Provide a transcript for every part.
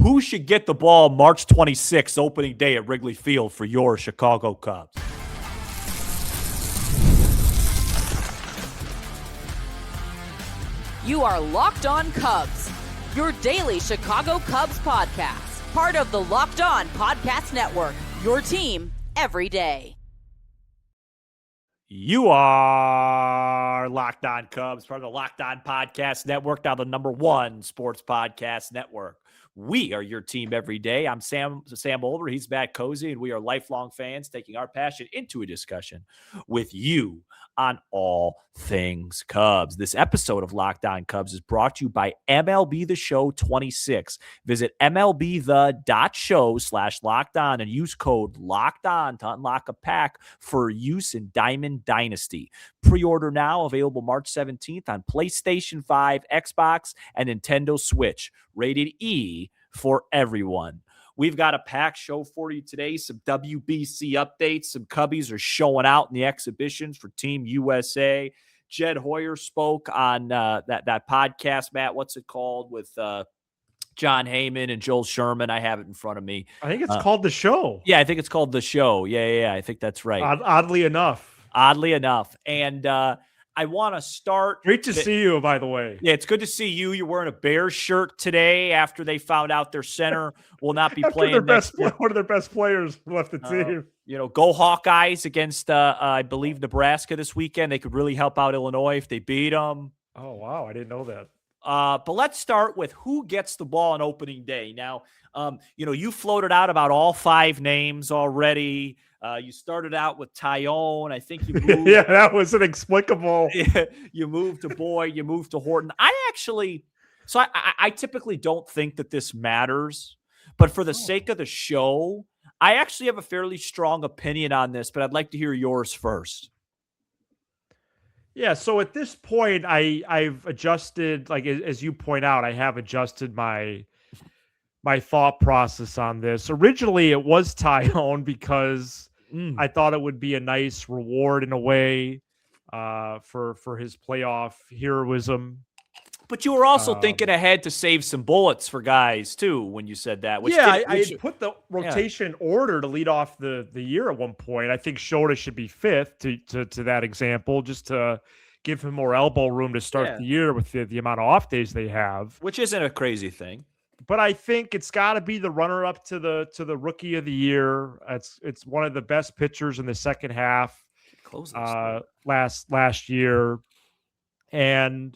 who should get the ball March 26th, opening day at Wrigley Field for your Chicago Cubs? You are Locked On Cubs, your daily Chicago Cubs podcast, part of the Locked On Podcast Network, your team every day. You are Locked On Cubs, part of the Locked On Podcast Network, now the #1 sports podcast network. We are your team every day. I'm Sam Older. He's Matt Cozy, and we are lifelong fans taking our passion into a discussion with you on all things Cubs. This episode of Locked On Cubs is brought to you by MLB The Show 26. Visit MLBThe.show/locked on and use code LOCKED ON to unlock a pack for use in Diamond Dynasty. Pre-order now, available March 17th on PlayStation 5, Xbox, and Nintendo Switch. Rated E for everyone. We've got a packed show for you today. Some WBC updates. Some Cubbies are showing out in the exhibitions for Team USA. Jed Hoyer spoke on that podcast, Matt. What's it called? With John Heyman and Joel Sherman. I have it in front of me. I think it's called The Show. Yeah, I think it's called The Show. Yeah. I think that's right. Oddly enough. And I want to start. Great to see you, by the way. Yeah, it's good to see you. You're wearing a Bears shirt today after they found out their center will not be playing. One of their best players left the team. Go Hawkeyes against, I believe, Nebraska this weekend. They could really help out Illinois if they beat them. Oh, wow. I didn't know that. But let's start with who gets the ball on opening day. Now, you floated out about all 5 names already. You started out with Tyone. I think you moved. Yeah, that was inexplicable. You moved to Boyd. You moved to Horton. I typically don't think that this matters, but for the sake of the show, I actually have a fairly strong opinion on this, but I'd like to hear yours first. Yeah, so at this point, I've adjusted, like as you point out, I have adjusted my thought process on this. Originally, it was Tyone because I thought it would be a nice reward in a way for his playoff heroism. But you were also thinking ahead to save some bullets for guys too when you said that. I had put the rotation order to lead off the year at one point. I think Shota should be 5th to that example, just to give him more elbow room to start the year with the amount of off days they have. Which isn't a crazy thing. But I think it's got to be the runner-up to the rookie of the year. It's one of the best pitchers in the second half last year, and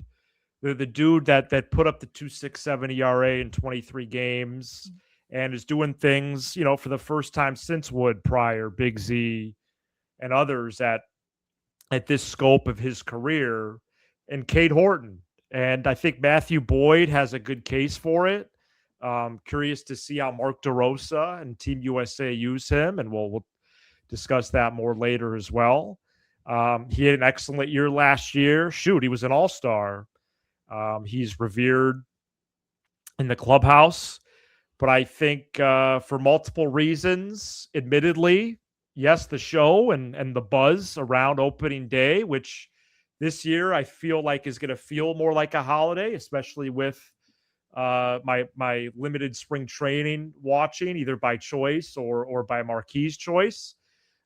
the dude that put up the 2.67 ERA in 23 games and is doing things for the first time since Wood Pryor, Big Z, and others at this scope of his career, and Cade Horton. And I think Matthew Boyd has a good case for it. Curious to see how Mark DeRosa and Team USA use him, and we'll discuss that more later as well. He had an excellent year last year. He was an all-star. He's revered in the clubhouse, but I think for multiple reasons, admittedly, yes, the show and the buzz around opening day, which this year I feel like is going to feel more like a holiday, especially with my limited spring training watching, either by choice or by Marquis' choice.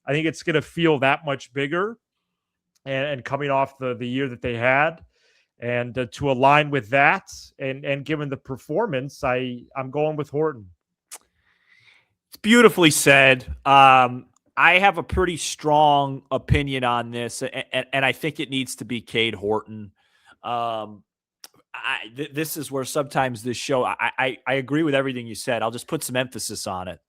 I think it's going to feel that much bigger and coming off the year that they had. And to align with that and given the performance, I'm going with Horton. It's beautifully said. I have a pretty strong opinion on this, and I think it needs to be Cade Horton. This is where sometimes this show, I agree with everything you said. I'll just put some emphasis on it.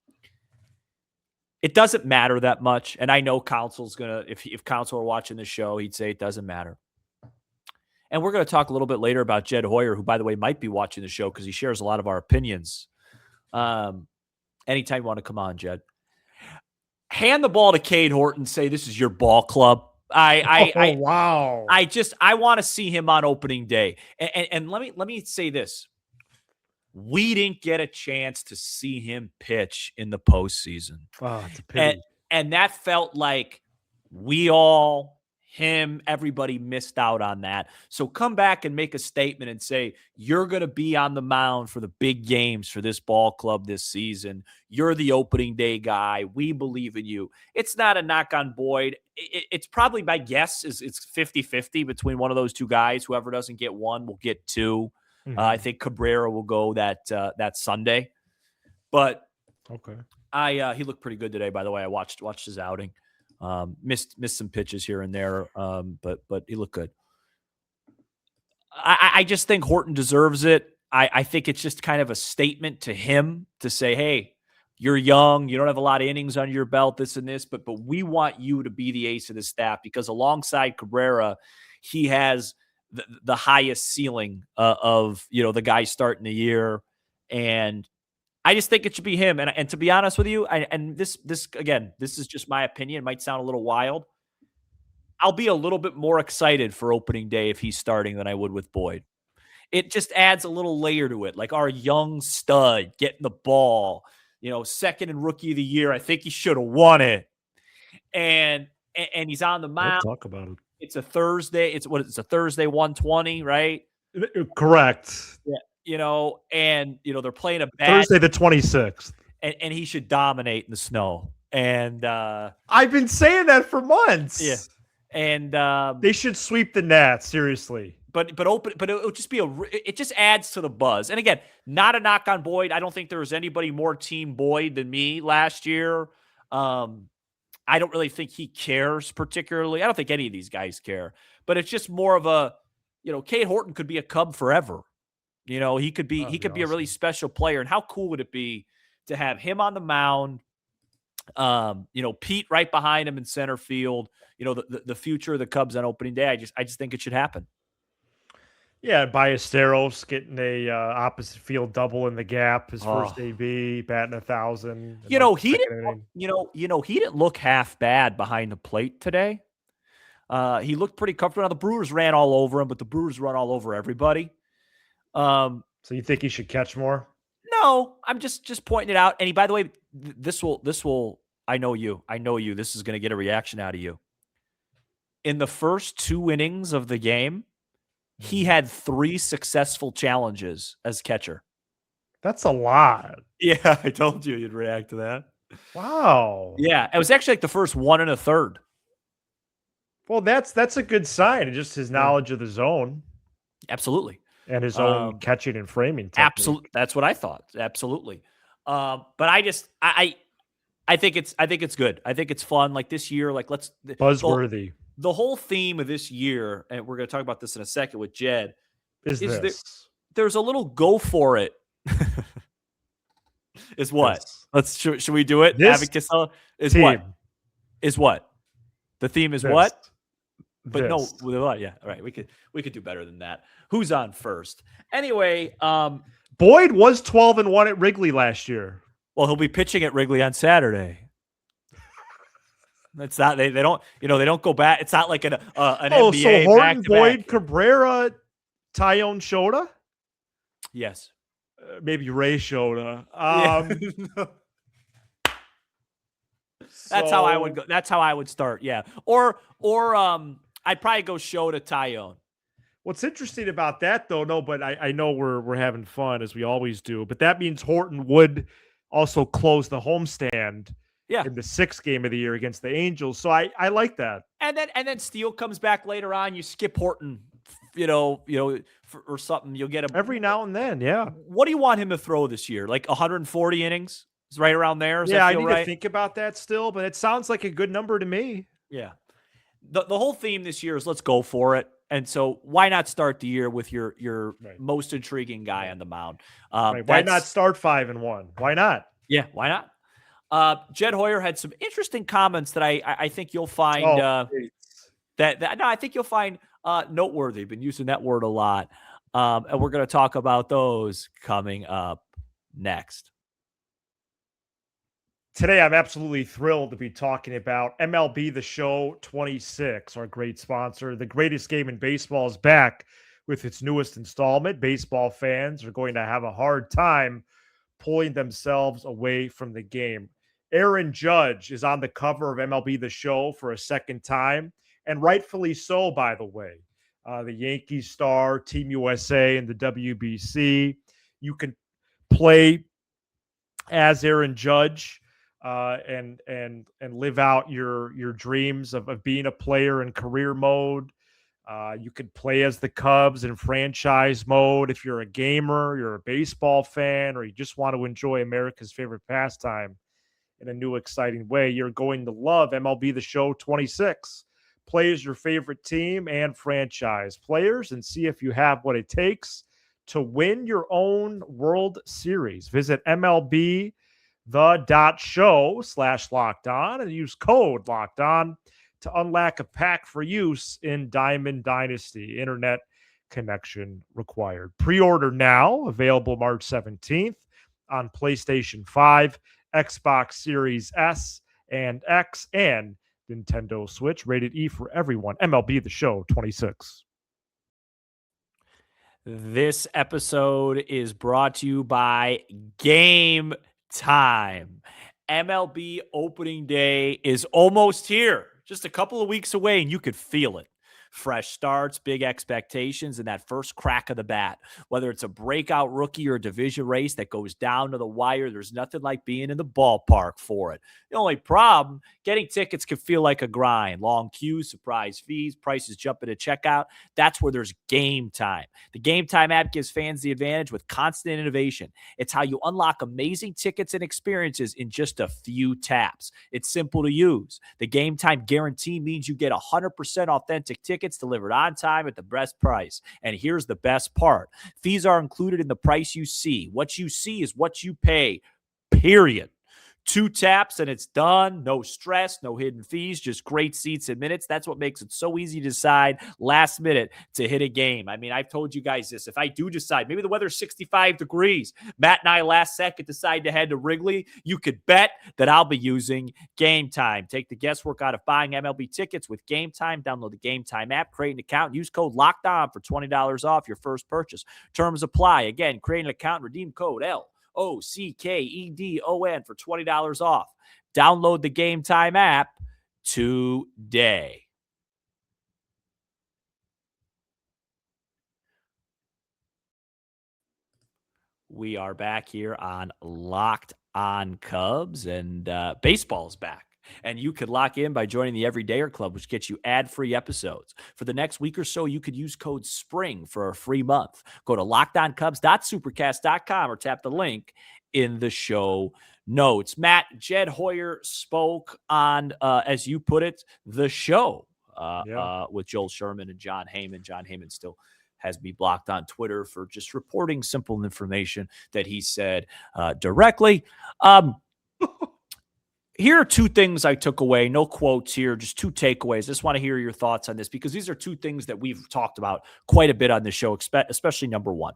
It doesn't matter that much, and I know Counsel's going to, if Counsel were watching the show, he'd say it doesn't matter. And we're going to talk a little bit later about Jed Hoyer, who, by the way, might be watching the show because he shares a lot of our opinions. Anytime you want to come on, Jed. Hand the ball to Cade Horton, say this is your ball club. Wow. I want to see him on opening day. And let me say this. We didn't get a chance to see him pitch in the postseason. Oh, it's a pity. And that felt like we all, him, everybody missed out on that. So come back and make a statement and say, you're going to be on the mound for the big games for this ball club this season. You're the opening day guy. We believe in you. It's not a knock on Boyd. It's probably, my guess is it's 50-50 between one of those two guys. Whoever doesn't get one will get two. I think Cabrera will go that Sunday. But okay, he looked pretty good today, by the way. I watched his outing. Missed some pitches here and there, but he looked good. I just think Horton deserves it. I think it's just kind of a statement to him to say, hey, you're young, you don't have a lot of innings on your belt, this and this, but we want you to be the ace of the staff, because alongside Cabrera, he has the highest ceiling of the guys starting the year. And I just think it should be him. And to be honest with you, this is just my opinion. It might sound a little wild. I'll be a little bit more excited for opening day if he's starting than I would with Boyd. It just adds a little layer to it. Like our young stud getting the ball, second in rookie of the year. I think he should have won it. And he's on the mound. We'll talk about it. It's a Thursday. It's a Thursday 1:20, right? Correct. Yeah. And they're playing a bad Thursday the 26th. And he should dominate in the snow. And I've been saying that for months. Yeah. And they should sweep the Nats, seriously. But it'll just be it just adds to the buzz. And again, not a knock on Boyd. I don't think there was anybody more team Boyd than me last year. I don't really think he cares particularly. I don't think any of these guys care. But it's just more of a, Cade Horton could be a Cub forever. He could be be a really special player. And how cool would it be to have him on the mound? Pete right behind him in center field. The future of the Cubs on opening day. I just think it should happen. Yeah, Ballesteros getting a opposite field double in the gap, his first AB, batting 1,000. He didn't look half bad behind the plate today. He looked pretty comfortable. Now, the Brewers ran all over him, but the Brewers run all over everybody. So you think he should catch more? No, I'm just pointing it out. And by the way, this will. I know you. This is going to get a reaction out of you. In the first 2 innings of the game, he had 3 successful challenges as catcher. That's a lot. Yeah, I told you you'd react to that. Wow. Yeah, it was actually like the first 1 1/3. Well, that's a good sign. Just his knowledge of the zone. Absolutely. And his own catching and framing technique. Absolutely. That's what I thought. Absolutely. But I think it's good. I think it's fun. Like this year, like buzzworthy. The whole theme of this year, and we're going to talk about this in a second with Jed, is this. There's a little go for it. Is what? This. Should we do it? This Casella is team. what? Is what? The theme is this. what? But this. no, yeah. All right, we could do better than that. Who's on first? Anyway, Boyd was 12-1 at Wrigley last year. Well, he'll be pitching at Wrigley on Saturday. It's not they don't they don't go back. It's not like an NBA. So Horton, back-to-back. Boyd, Cabrera, Tyone Shota. Yes, maybe Ray Shota. That's how I would go. That's how I would start. Yeah, or I'd probably go Shota, Tyone. What's interesting about that, though, but I know we're having fun as we always do. But that means Horton would also close the homestand. Yeah. In the 6th game of the year against the Angels. So I like that. And then Steele comes back later on. You skip Horton, or something. You'll get him every now and then. Yeah. What do you want him to throw this year? Like 140 innings? Is right around there? I need to think about that still, but it sounds like a good number to me. Yeah. The whole theme this year is let's go for it. And so why not start the year with your right. most intriguing guy on the mound? Why not start 5-1? Why not? Yeah, why not? Jed Hoyer had some interesting comments that I think you'll find I think you'll find noteworthy. Been using that word a lot. And we're going to talk about those coming up next. Today, I'm absolutely thrilled to be talking about MLB The Show 26, our great sponsor. The greatest game in baseball is back with its newest installment. Baseball fans are going to have a hard time pulling themselves away from the game. Aaron Judge is on the cover of MLB The Show for a second time. and rightfully so, by the way. The Yankees star, Team USA, and the WBC. You can play as Aaron Judge and live out your dreams of being a player in career mode. You could play as the Cubs in franchise mode if you're a gamer, you're a baseball fan, or you just want to enjoy America's favorite pastime in a new, exciting way. You're going to love MLB The Show 26. Play as your favorite team and franchise players and see if you have what it takes to win your own World Series. Visit MLB.show/locked-on and use code locked-on to unlock a pack for use in Diamond Dynasty. Internet connection required. Pre-order now, available March 17th on PlayStation 5, Xbox Series S and X, and Nintendo Switch. Rated E for everyone. MLB The Show 26. This episode is brought to you by Gametime. MLB opening day is almost here. Just a couple of weeks away, and you could feel it. Fresh starts, big expectations, and that first crack of the bat. Whether it's a breakout rookie or a division race that goes down to the wire, there's nothing like being in the ballpark for it. The only problem, getting tickets can feel like a grind. Long queues, surprise fees, prices jumping at checkout. That's where there's Gametime. The Gametime app gives fans the advantage with constant innovation. It's how you unlock amazing tickets and experiences in just a few taps. It's simple to use. The Gametime guarantee means you get 100% authentic tickets delivered on time at the best price. And here's the best part. Fees are included in the price you see. What you see is what you pay, period. 2 taps and it's done. No stress, no hidden fees, just great seats and minutes. That's what makes it so easy to decide last minute to hit a game. I mean, I've told you guys this. If I do decide, maybe the weather's 65 degrees, Matt and I last second decide to head to Wrigley, you could bet that I'll be using Gametime. Take the guesswork out of buying MLB tickets with Gametime. Download the Gametime app, create an account, use code LOCKEDON for $20 off your first purchase. Terms apply. Again, create an account, redeem code LOCKEDON for $20 off. Download the Gametime app today. We are back here on Locked On Cubs, and baseball's back. And you could lock in by joining the Everydayer Club, which gets you ad-free episodes. For the next week or so, you could use code SPRING for a free month. Go to lockedoncubs.supercast.com or tap the link in the show notes. Matt, Jed Hoyer spoke on, as you put it, the show with Joel Sherman and John Heyman. John Heyman still has me blocked on Twitter for just reporting simple information that he said directly. Here are 2 things I took away. No quotes here, just 2 takeaways. I just want to hear your thoughts on this because these are 2 things that we've talked about quite a bit on the show, especially number 1.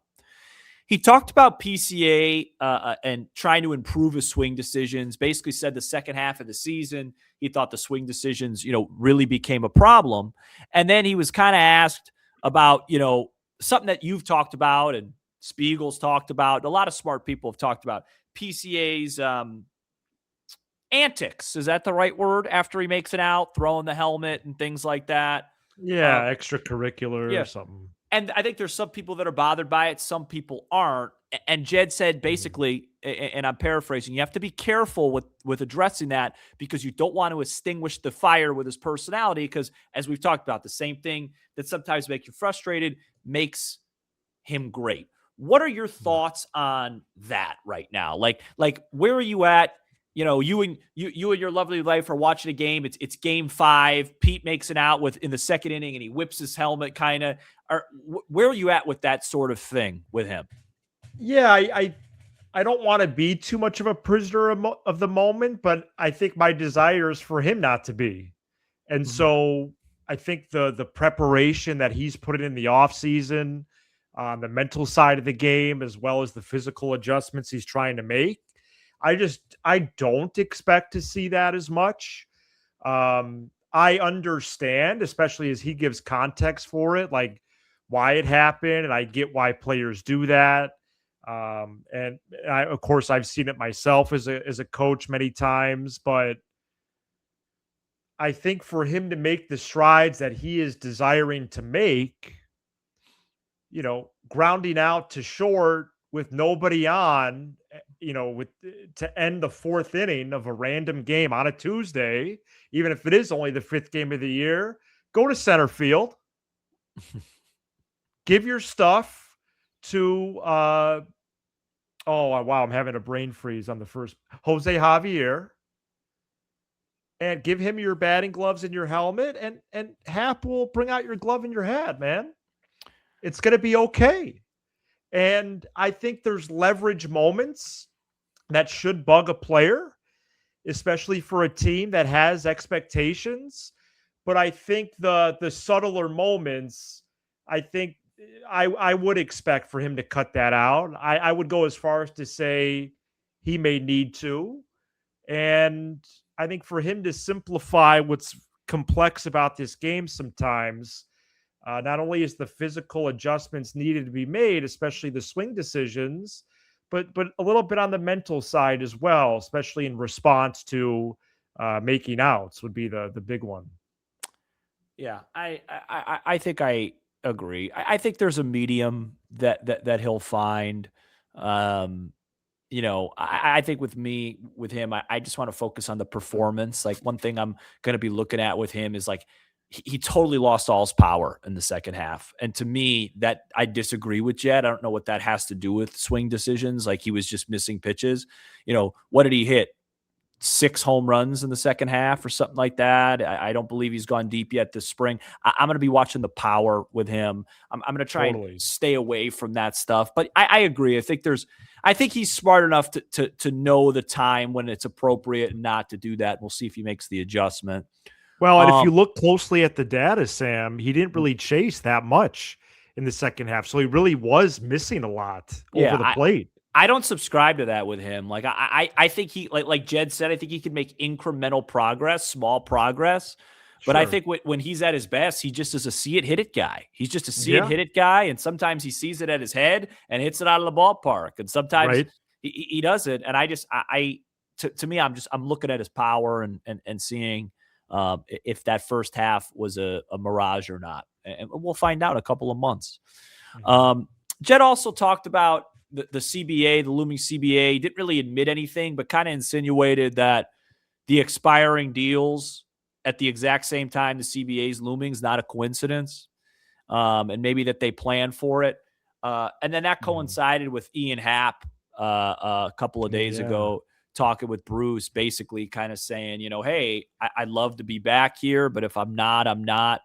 He talked about PCA and trying to improve his swing decisions. Basically said the second half of the season, he thought the swing decisions, really became a problem. And then he was kind of asked about, something that you've talked about and Spiegel's talked about. A lot of smart people have talked about PCA's antics. Is that the right word? After he makes it out, throwing the helmet and things like that. Yeah, extracurricular or something. And I think there's some people that are bothered by it. Some people aren't. And Jed said basically, and I'm paraphrasing, you have to be careful with addressing that because you don't want to extinguish the fire with his personality because, as we've talked about, the same thing that sometimes makes you frustrated makes him great. What are your thoughts on that right now? Like where are you at? You and your lovely wife are watching a game. It's game 5. Pete makes it out in the second inning, and he whips his helmet. Kind of. Where are you at with that sort of thing with him? Yeah, I don't want to be too much of a prisoner of the moment, but I think my desire is for him not to be. And so I think the preparation that he's put in the offseason, on the mental side of the game, as well as the physical adjustments he's trying to make, I don't expect to see that as much. I understand, especially as he gives context for it, like why it happened, and I get why players do that. And of course, I've seen it myself as a coach many times, but I think for him to make the strides that he is desiring to make, grounding out to short with nobody on, to end the fourth inning of a random game on a Tuesday, even if it is only the fifth game of the year, go to center field, give your stuff to, oh, wow, I'm having a brain freeze on the first, Jose Javier, and give him your batting gloves and your helmet, and Hap will bring out your glove and your hat, man. It's going to be okay. And I think there's leverage moments that should bug a player, especially for a team that has expectations. But I think the subtler moments, I think I would expect for him to cut that out. I would go as far as to say he may need to. And I think for him to simplify what's complex about this game sometimes, not only is the physical adjustments needed to be made, especially the swing decisions, but a little bit on the mental side as well, especially in response to making outs would be the big one. Yeah, I think I agree. I think there's a medium that he'll find. I think with him, I just want to focus on the performance. Like, one thing I'm going to be looking at with him is, like, he totally lost all his power in the second half. And to me, that I disagree with Jed. I don't know what that has to do with swing decisions. Like, he was just missing pitches. What did he hit? 6 home runs in the second half or something like that. I don't believe he's gone deep yet this spring. I'm going to be watching the power with him. I'm going to try and stay away from that stuff. But I agree. I think he's smart enough to know the time when it's appropriate and not to do that. We'll see if he makes the adjustment. Well, and if you look closely at the data, Sam, he didn't really chase that much in the second half. So he really was missing a lot over the plate. I don't subscribe to that with him. Like, I think he, like Jed said, I think he can make incremental progress, small progress. But I think when he's at his best, he just is a see it, hit it guy. He's just a see it, hit it guy. And sometimes he sees it at his head and hits it out of the ballpark. And sometimes he doesn't. And to me, I'm looking at his power and seeing if that first half was a mirage or not. And we'll find out in a couple of months. Jed also talked about the CBA, the looming CBA. He didn't really admit anything, but kind of insinuated that the expiring deals at the exact same time the CBA's looming is not a coincidence, and maybe that they plan for it. And then that coincided with Ian Happ a couple of days ago, talking with Bruce, basically kind of saying, hey, I'd love to be back here, but if I'm not, I'm not.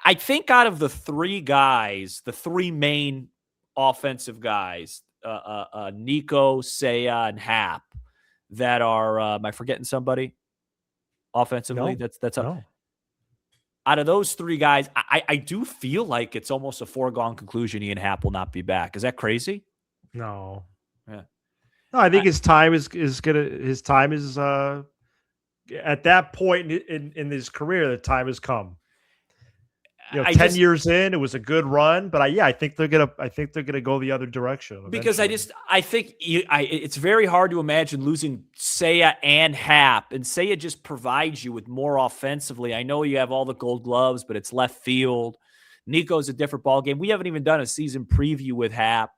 I think out of the three guys, the three main offensive guys, Nico, Seiya, and Hap, that are am I forgetting somebody offensively? No, that's no. Out of those three guys, I do feel like it's almost a foregone conclusion Ian Happ will not be back. Is that crazy? No. Yeah. No, I think his time is at that point in his career, the time has come. 10 years in, it was a good run, but I think they're gonna go the other direction eventually. Because I think it's very hard to imagine losing Seiya and Hap, and Seiya just provides you with more offensively. I know you have all the Gold Gloves, but it's left field. Nico's a different ball game. We haven't even done a season preview with Hap,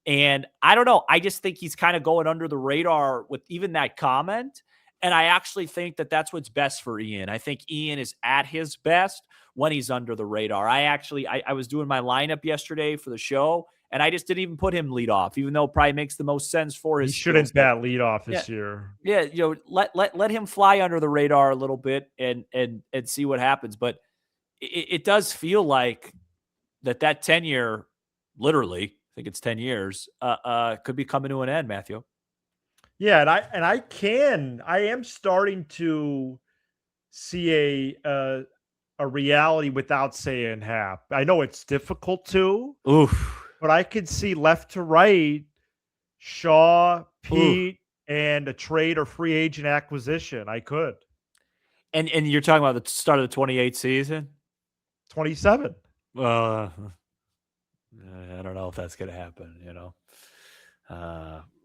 and I don't know. I just think he's kind of going under the radar with even that comment. And I actually think that that's what's best for Ian. I think Ian is at his best when he's under the radar. I was doing my lineup yesterday for the show, and I just didn't even put him lead off, even though it probably makes the most sense for his. He shouldn't bat lead off this year. Yeah, let him fly under the radar a little bit and see what happens. But it does feel like that 10-year, literally, I think it's 10 years, could be coming to an end, Matthew. Yeah, and I am starting to see a reality without saying Hap. I know it's difficult to, but I could see left to right, Shaw, Pete, and a trade or free agent acquisition. I could. And you're talking about the start of the 28 season? 27. I don't know if that's going to happen,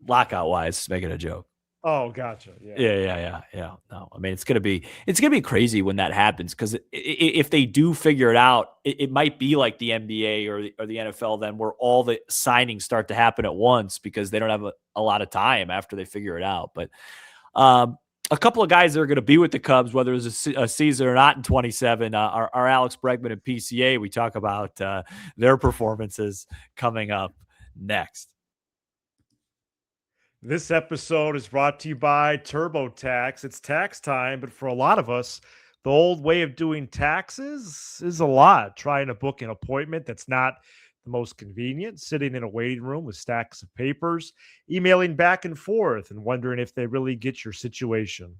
lockout wise, making a joke. Oh, gotcha. Yeah. No, I mean, it's gonna be crazy when that happens because if they do figure it out, it might be like the NBA or the NFL then, where all the signings start to happen at once because they don't have a lot of time after they figure it out. But a couple of guys that are going to be with the Cubs, whether it's a season or not in 27, are Alex Bregman and PCA. We talk about their performances coming up next. This episode is brought to you by TurboTax. It's tax time, but for a lot of us, the old way of doing taxes is a lot. Trying to book an appointment that's not the most convenient, sitting in a waiting room with stacks of papers, emailing back and forth, and wondering if they really get your situation.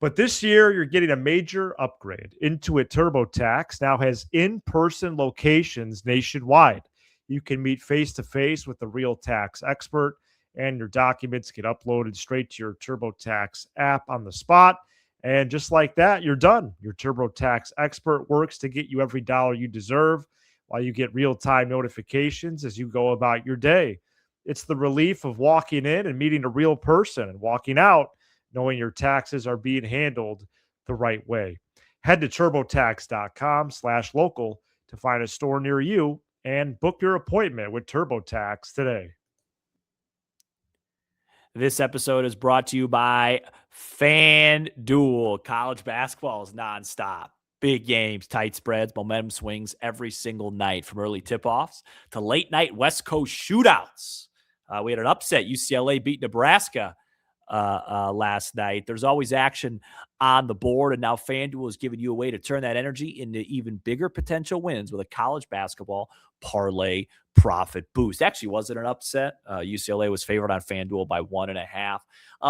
But this year, you're getting a major upgrade. Intuit TurboTax now has in-person locations nationwide. You can meet face-to-face with a real tax expert, and your documents get uploaded straight to your TurboTax app on the spot. And just like that, you're done. Your TurboTax expert works to get you every dollar you deserve while you get real-time notifications as you go about your day. It's the relief of walking in and meeting a real person and walking out knowing your taxes are being handled the right way. Head to turbotax.com/local to find a store near you and book your appointment with TurboTax today. This episode is brought to you by FanDuel. College basketball is nonstop. Big games, tight spreads, momentum swings every single night, from early tip-offs to late-night West Coast shootouts. We had an upset. UCLA beat Nebraska last night. There's always action on the board, and now FanDuel is giving you a way to turn that energy into even bigger potential wins with a college basketball parlay profit boost. Actually, wasn't an upset. UCLA was favored on FanDuel by 1.5.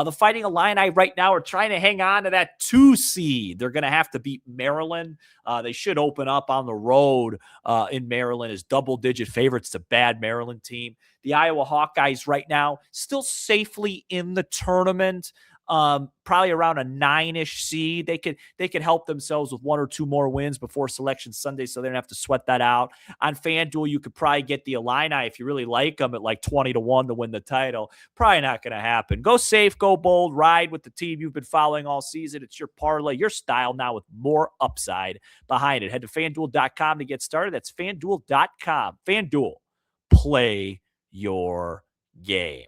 The Fighting Illini right now are trying to hang on to that 2 seed. They're going to have to beat Maryland. They should open up on the road in Maryland as double-digit favorites. It's a bad Maryland team. The Iowa Hawkeyes right now still safely in the tournament. Probably around a 9-ish seed. They could help themselves with 1 or 2 more wins before Selection Sunday, so they don't have to sweat that out. On FanDuel, you could probably get the Illini if you really like them at like 20-1 to win the title. Probably not going to happen. Go safe, go bold, ride with the team you've been following all season. It's your parlay, your style now with more upside behind it. Head to FanDuel.com to get started. That's FanDuel.com. FanDuel, play your game.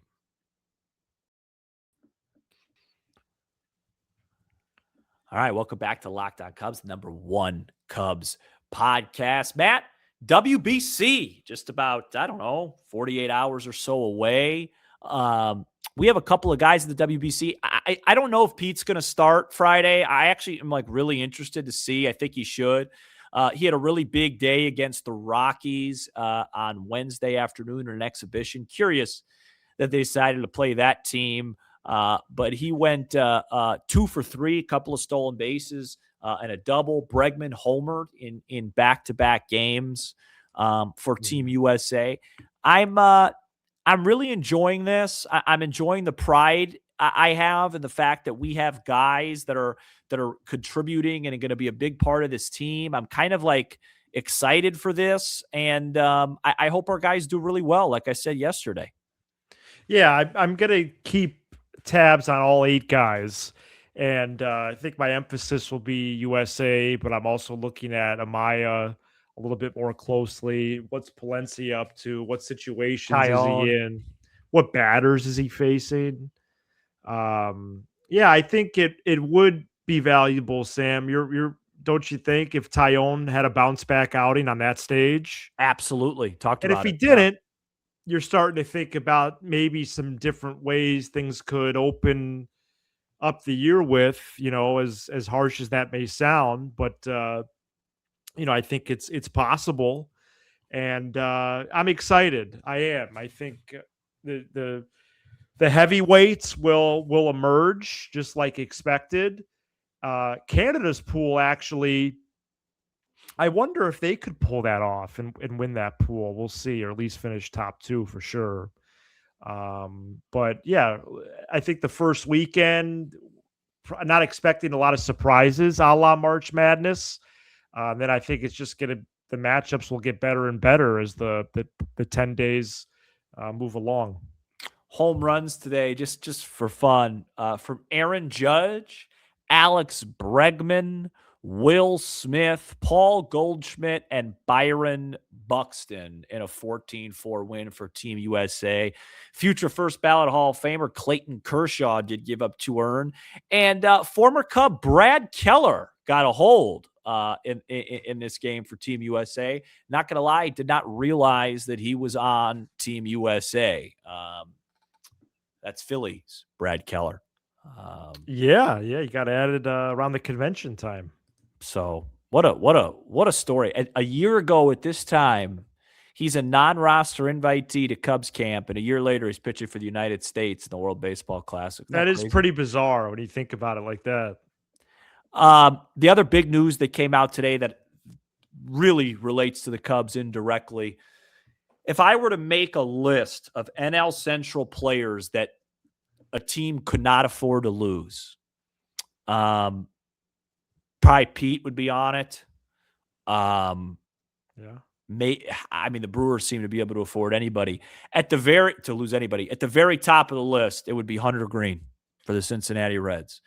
All right, welcome back to Locked On Cubs, the #1 Cubs podcast. Matt, WBC, just about, 48 hours or so away. We have a couple of guys in the WBC. I don't know if Pete's going to start Friday. I actually am really interested to see. I think he should. He had a really big day against the Rockies on Wednesday afternoon in an exhibition. Curious that they decided to play that team. But he went 2 for 3, a couple of stolen bases and a double. Bregman homered in back-to-back games for Team USA. I'm really enjoying this. I'm enjoying the pride I have and the fact that we have guys that are contributing and are going to be a big part of this team. I'm kind of excited for this, and I hope our guys do really well, like I said yesterday. Yeah, I'm going to keep tabs on all 8 guys, and I think my emphasis will be USA, but I'm also looking at Amaya a little bit more closely. What's Palencia up to? What situations is he in? What batters is he facing? I think it would be valuable, Sam. You're don't you think, if Tyone had a bounce back outing on that stage? Absolutely. And if he didn't, you're starting to think about maybe some different ways things could open up the year with, as harsh as that may sound, but I think it's possible, and I'm excited. I am. I think the heavyweights will emerge just like expected. Canada's pool, actually, I wonder if they could pull that off and win that pool. We'll see, or at least finish top 2 for sure. But yeah, I think the first weekend, not expecting a lot of surprises a la March Madness. Then I think it's just the matchups will get better and better as the 10 days move along. home runs today, just for fun, from Aaron Judge, Alex Bregman, Will Smith, Paul Goldschmidt, and Byron Buxton in a 14-4 win for Team USA. Future first ballot Hall of Famer Clayton Kershaw did give up 2 earned. And former Cub Brad Keller got a hold in this game for Team USA. Not going to lie, did not realize that he was on Team USA. That's Phillies, Brad Keller. Yeah, he got added around the convention time. So what a story. A year ago at this time, he's a non-roster invitee to Cubs camp, and a year later he's pitching for the United States in the World Baseball Classic. That is pretty bizarre when you think about it like that. The other big news that came out today that really relates to the Cubs indirectly, if I were to make a list of NL Central players that a team could not afford to lose, probably Pete would be on it. Yeah. The Brewers seem to be able to afford anybody. To lose anybody. At the very top of the list, it would be Hunter Green for the Cincinnati Reds.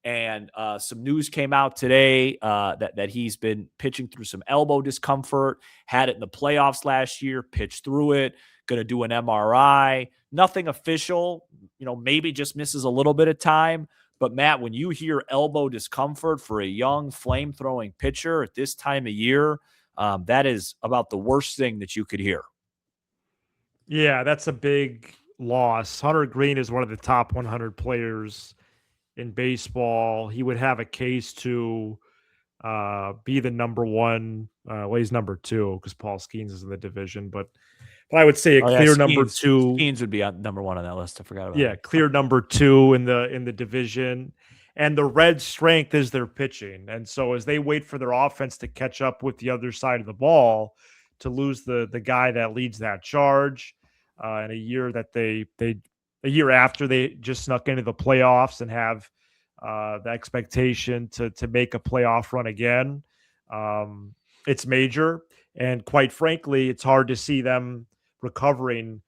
And some news came out today that he's been pitching through some elbow discomfort, had it in the playoffs last year, pitched through it, going to do an MRI. Nothing official, maybe just misses a little bit of time. But, Matt, when you hear elbow discomfort for a young flame-throwing pitcher at this time of year, that is about the worst thing that you could hear. Yeah, that's a big loss. Hunter Green is one of the top 100 players in baseball. He would have a case to be the number one. He's number 2 because Paul Skeens is in the division, but I would say clear number 2. Skeens would be on number 1 on that list. I forgot about that. Yeah, clear number 2 in the division. And the Reds' strength is their pitching. And so as they wait for their offense to catch up with the other side of the ball, to lose the guy that leads that charge in a year that a year after they just snuck into the playoffs and have the expectation to make a playoff run again, it's major. And quite frankly, it's hard to see them recovering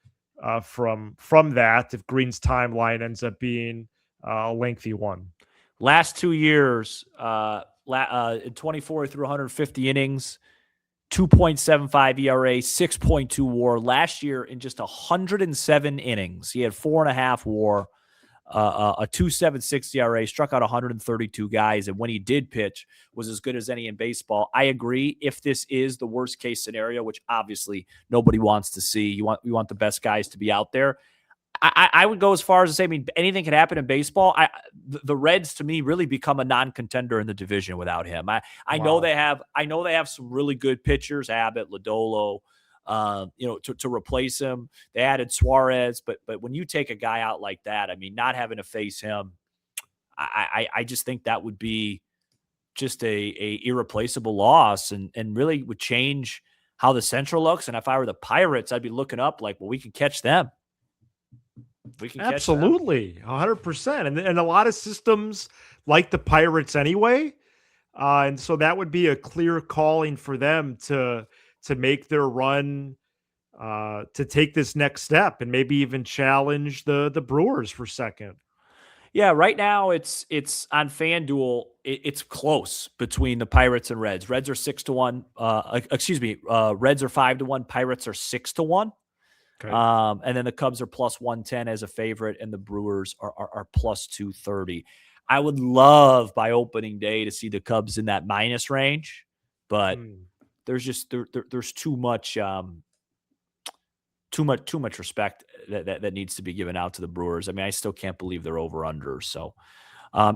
from that if Green's timeline ends up being a lengthy one. Last 2 years, in 24 through 150 innings, 2.75 ERA, 6.2 WAR. Last year, in just 107 innings, he had 4.5 WAR, a 2.76 ERA, struck out 132 guys, and when he did pitch, was as good as any in baseball. I agree. If this is the worst case scenario, which obviously nobody wants to see, we want the best guys to be out there. I would go as far as to say, anything could happen in baseball. The Reds, to me, really become a non-contender in the division without him. I know they have some really good pitchers, Abbott, Lodolo, to replace him. They added Suarez, but when you take a guy out like that, not having to face him, I just think that would be just a irreplaceable loss and really would change how the Central looks. And if I were the Pirates, I'd be looking up like, well, we can catch them. We can absolutely 100%, and a lot of systems like the Pirates anyway, and so that would be a clear calling for them to make their run, to take this next step and maybe even challenge the Brewers for second. Yeah, right now it's on FanDuel. It's close between the Pirates and Reds. Reds are 6-1. Reds are 5-1. Pirates are 6-1. Okay. And then the Cubs are plus 110 as a favorite, and the Brewers are plus 230. I would love by opening day to see the Cubs in that minus range, but there's just there's too much respect that needs to be given out to the Brewers. I still can't believe they're over under. So,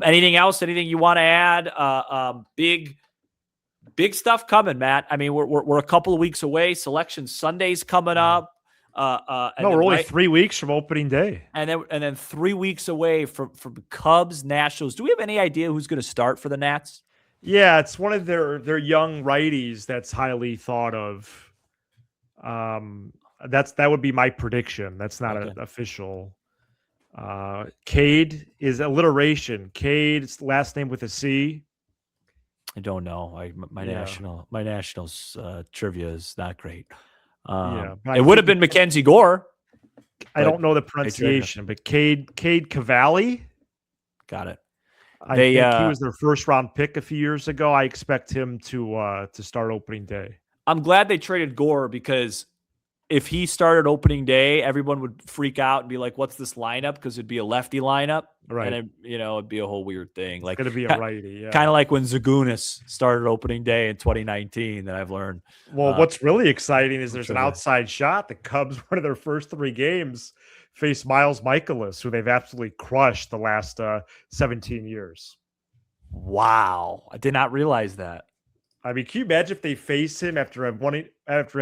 anything else? Anything you want to add? Big stuff coming, Matt. We're a couple of weeks away. Selection Sunday's coming up. We're only 3 weeks from opening day, and then 3 weeks away from Cubs Nationals. Do we have any idea who's going to start for the Nats? Yeah, it's one of their young righties that's highly thought of. That would be my prediction. That's not an official. Cade is alliteration. Cade's last name with a C. I don't know. My Nationals trivia is not great. It would have been Mackenzie Gore. I don't know the pronunciation, but Cade Cavalli. Got it. I think he was their first round pick a few years ago. I expect him to start opening day. I'm glad they traded Gore, because if he started opening day, everyone would freak out and be like, "What's this lineup?" Because it'd be a lefty lineup, right? And it'd be a whole weird thing. Like, it's gonna be a righty, yeah. Kind of like when Zagunis started opening day in 2019. That I've learned. Well, what's really exciting is there's an outside shot. The Cubs, one of their first 3 games, faced Miles Michaelis, who they've absolutely crushed the last 17 years. Wow, I did not realize that. I mean, can you imagine if they face him after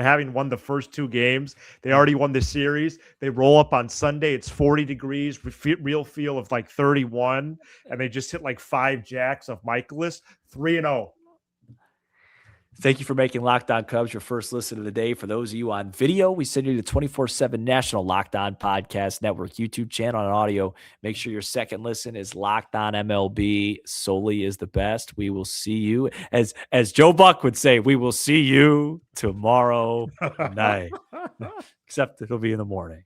having won the first 2 games? They already won the series. They roll up on Sunday. It's 40 degrees, real feel of like 31, and they just hit like 5 jacks of Michaelis, 3-0. Thank you for making Locked On Cubs your first listen of the day. For those of you on video, we send you the 24/7 national Locked On Podcast Network YouTube channel. On audio, make sure your second listen is Locked On MLB. Solely is the best. We will see you, as Joe Buck would say, we will see you tomorrow night. Except it'll be in the morning.